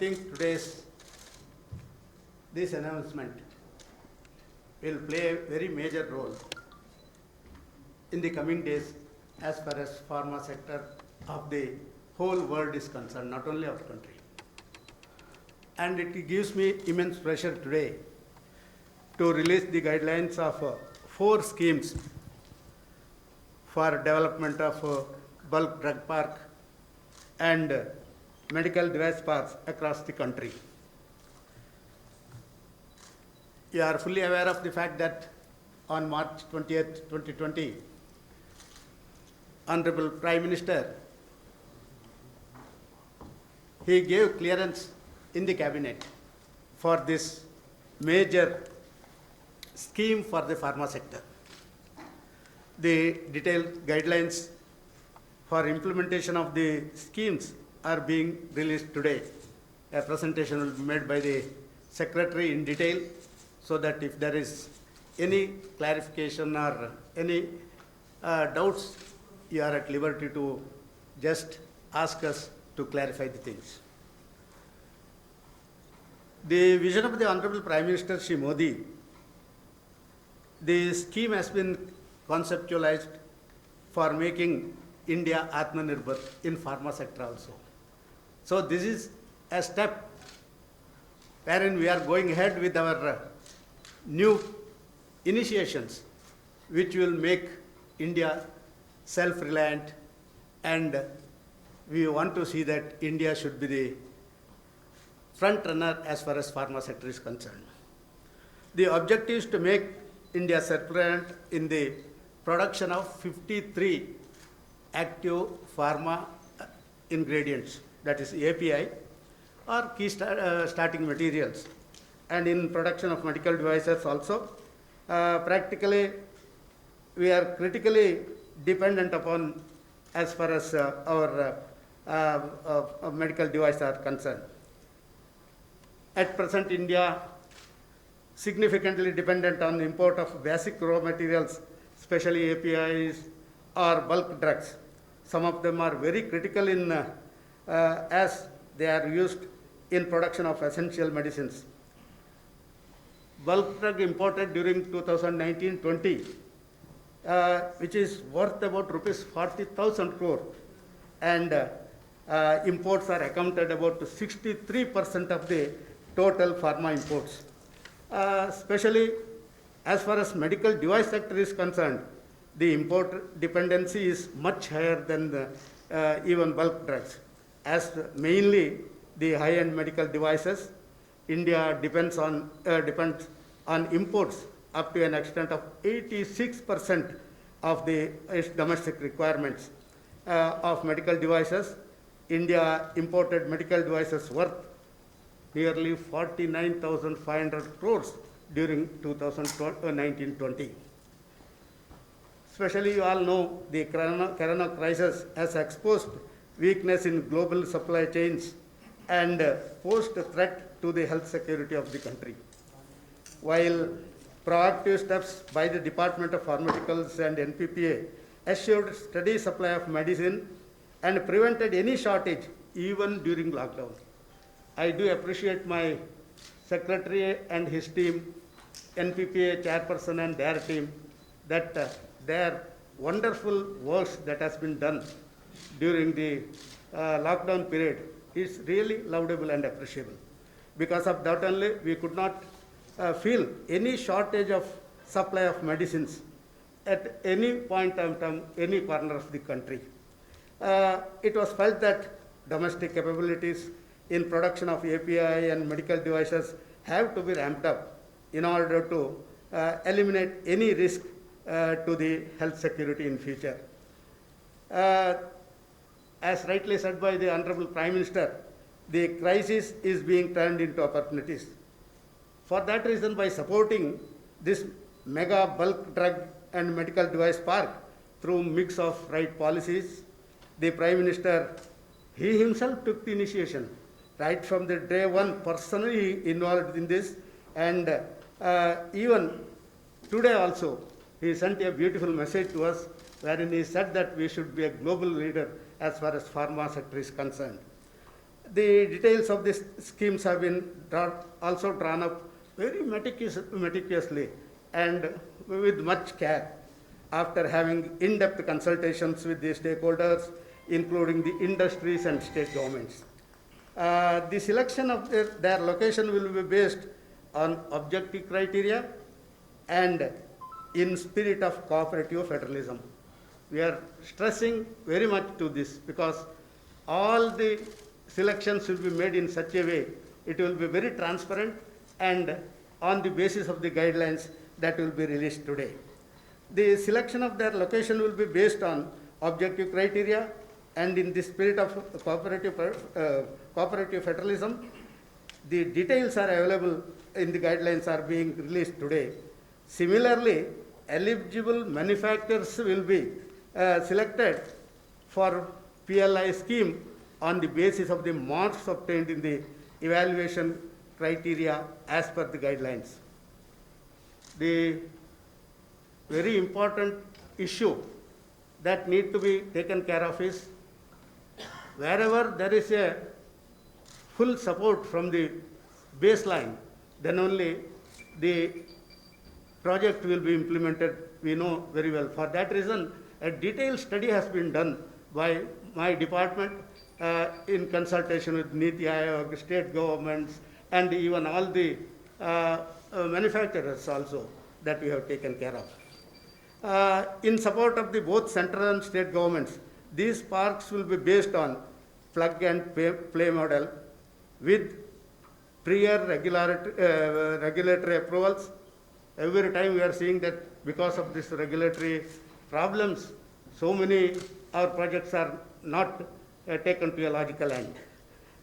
think this announcement will play a very major role in the coming days as far as pharma sector of the whole world is concerned, not only of the country. And it gives me immense pleasure today to release the guidelines of 4 schemes for development of bulk drug park and medical device parks across the country. You are fully aware of the fact that on March 20th, 2020, Honorable Prime Minister, he gave clearance in the cabinet for this major scheme for the pharma sector. The detailed guidelines for implementation of the schemes are being released today. A presentation will be made by the Secretary in detail, so that if there is any clarification or any doubts, you are at liberty to just ask us to clarify the things. The vision of the Honorable Prime Minister Shri Modi, the scheme has been conceptualized for making India Atmanirbhar in pharma sector also. So this is a step wherein we are going ahead with our new initiations, which will make India self-reliant, and we want to see that India should be the front runner as far as pharma sector is concerned. The objective is to make India self-reliant in the production of 53 active pharma ingredients, that is API, or key starting materials, and in production of medical devices also. Practically, we are critically dependent upon as far as our medical devices are concerned. At present, India significantly dependent on the import of basic raw materials, especially APIs or bulk drugs. Some of them are very critical in as they are used in production of essential medicines. Bulk drug imported during 2019-20, which is worth about rupees 40,000 crore, and imports are accounted about 63% of the total pharma imports. Especially as far as medical device sector is concerned, the import dependency is much higher than the, even bulk drugs. As mainly the high-end medical devices, India depends on imports up to an extent of 86% of the domestic requirements of medical devices. India imported medical devices worth nearly 49,500 crores during 2019-20. Especially, you all know the corona crisis has exposed weakness in global supply chains and posed a threat to the health security of the country. While proactive steps by the Department of Pharmaceuticals and NPPA assured steady supply of medicine and prevented any shortage even during lockdown. I do appreciate my secretary and his team, NPPA chairperson and their team, that their wonderful work that has been done during the lockdown period is really laudable and appreciable. Because of that only, we could not feel any shortage of supply of medicines at any point in time, any corner of the country. It was felt that domestic capabilities in production of API and medical devices have to be ramped up in order to eliminate any risk to the health security in future. As rightly said by the Honorable Prime Minister, the crisis is being turned into opportunities. For that reason, by supporting this mega bulk drug and medical device park through mix of right policies, the Prime Minister, he himself took the initiation right from the day one, personally involved in this, and even today also, he sent a beautiful message to us wherein he said that we should be a global leader as far as pharma sector is concerned. The details of these schemes have been also drawn up very meticulously and with much care after having in-depth consultations with the stakeholders, including the industries and state governments. The selection of their location will be based on objective criteria and in spirit of cooperative federalism. We are stressing very much to this because all the selections will be made in such a way, it will be very transparent and on the basis of the guidelines that will be released today. The selection of their location will be based on objective criteria and in the spirit of cooperative federalism. The details are available in the guidelines are being released today. Similarly, eligible manufacturers will be selected for PLI scheme on the basis of the marks obtained in the evaluation criteria as per the guidelines. The very important issue that need to be taken care of is wherever there is a full support from the baseline, then only the project will be implemented, we know very well. For that reason, a detailed study has been done by my department in consultation with NITI Aayog, state governments, and even all the manufacturers also that we have taken care of. In support of the both central and state governments, these parks will be based on plug and play model with prior regulatory approvals. Every time we are seeing that because of this regulatory problems, so many our projects are not taken to a logical end.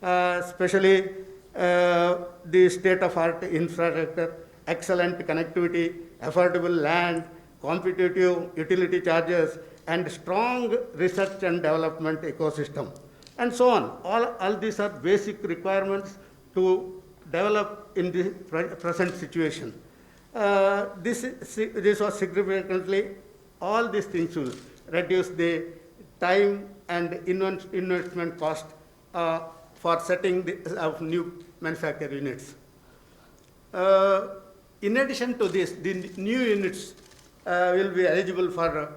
Especially the state-of-art infrastructure, excellent connectivity, affordable land, competitive utility charges, and strong research and development ecosystem, and so on. All these are basic requirements to develop in the present situation. This was significantly, all these things will reduce the time and investment cost for setting of new manufacturing units. In addition to this, the new units will be eligible for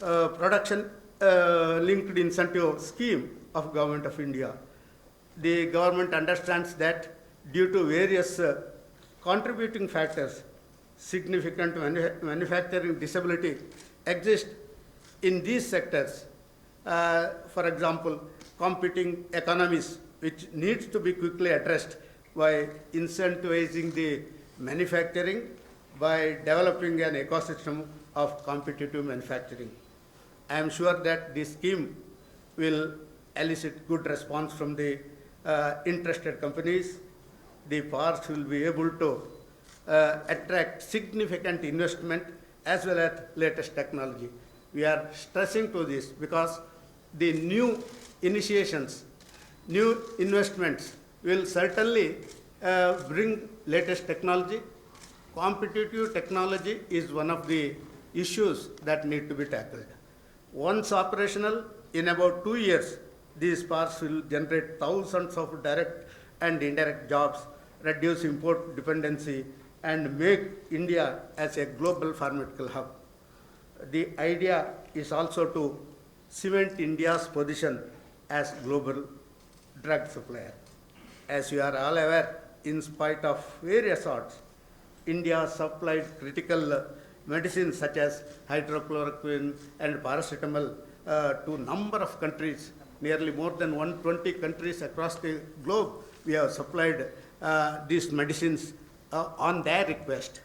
production linked incentive scheme of Government of India. The government understands that due to various contributing factors, significant manufacturing disability exists in these sectors. For example, competing economies, which needs to be quickly addressed by incentivizing the manufacturing by developing an ecosystem of competitive manufacturing. I am sure that this scheme will elicit good response from the interested companies. The parks will be able to attract significant investment as well as latest technology. We are stressing to this because the new initiations, new investments will certainly bring latest technology. Competitive technology is one of the issues that need to be tackled. Once operational, in about 2 years, these parks will generate thousands of direct and indirect jobs, reduce import dependency, and make India as a global pharmaceutical hub. The idea is also to cement India's position as global drug supplier. As you are all aware, in spite of various odds, India supplied critical medicines such as hydrochloroquine and paracetamol to a number of countries, nearly more than 120 countries across the globe. We have supplied these medicines on their request.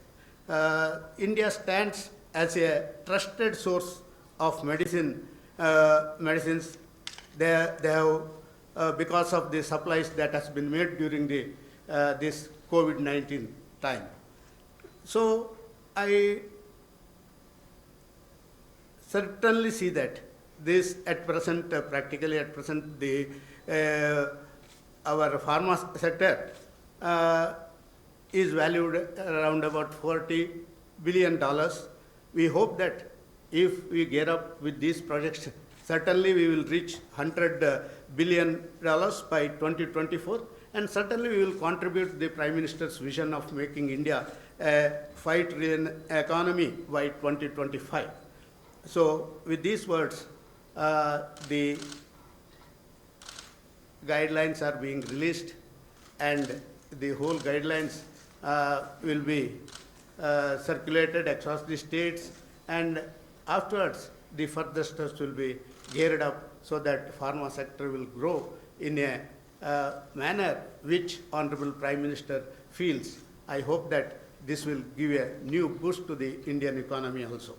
India stands as a trusted source of medicines. They have, because of the supplies that has been made during the this COVID-19 time. So I certainly see that this at present, practically at present, the our pharma sector is valued around about $40 billion. We hope that if we gear up with these projects Certainly we will reach $100 billion by 2024, and certainly we will contribute the Prime Minister's vision of making India a $5 trillion economy by 2025. So with these words, the guidelines are being released, and the whole guidelines will be circulated across the states, and afterwards the further steps will be geared up so that pharma sector will grow in a manner which Honorable Prime Minister feels. I hope that this will give a new boost to the Indian economy also.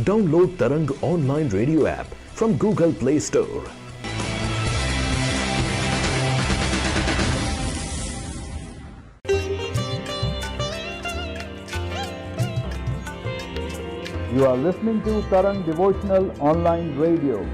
Download Tarang online radio app from Google Play Store. You are listening to Tarang Devotional Online Radio.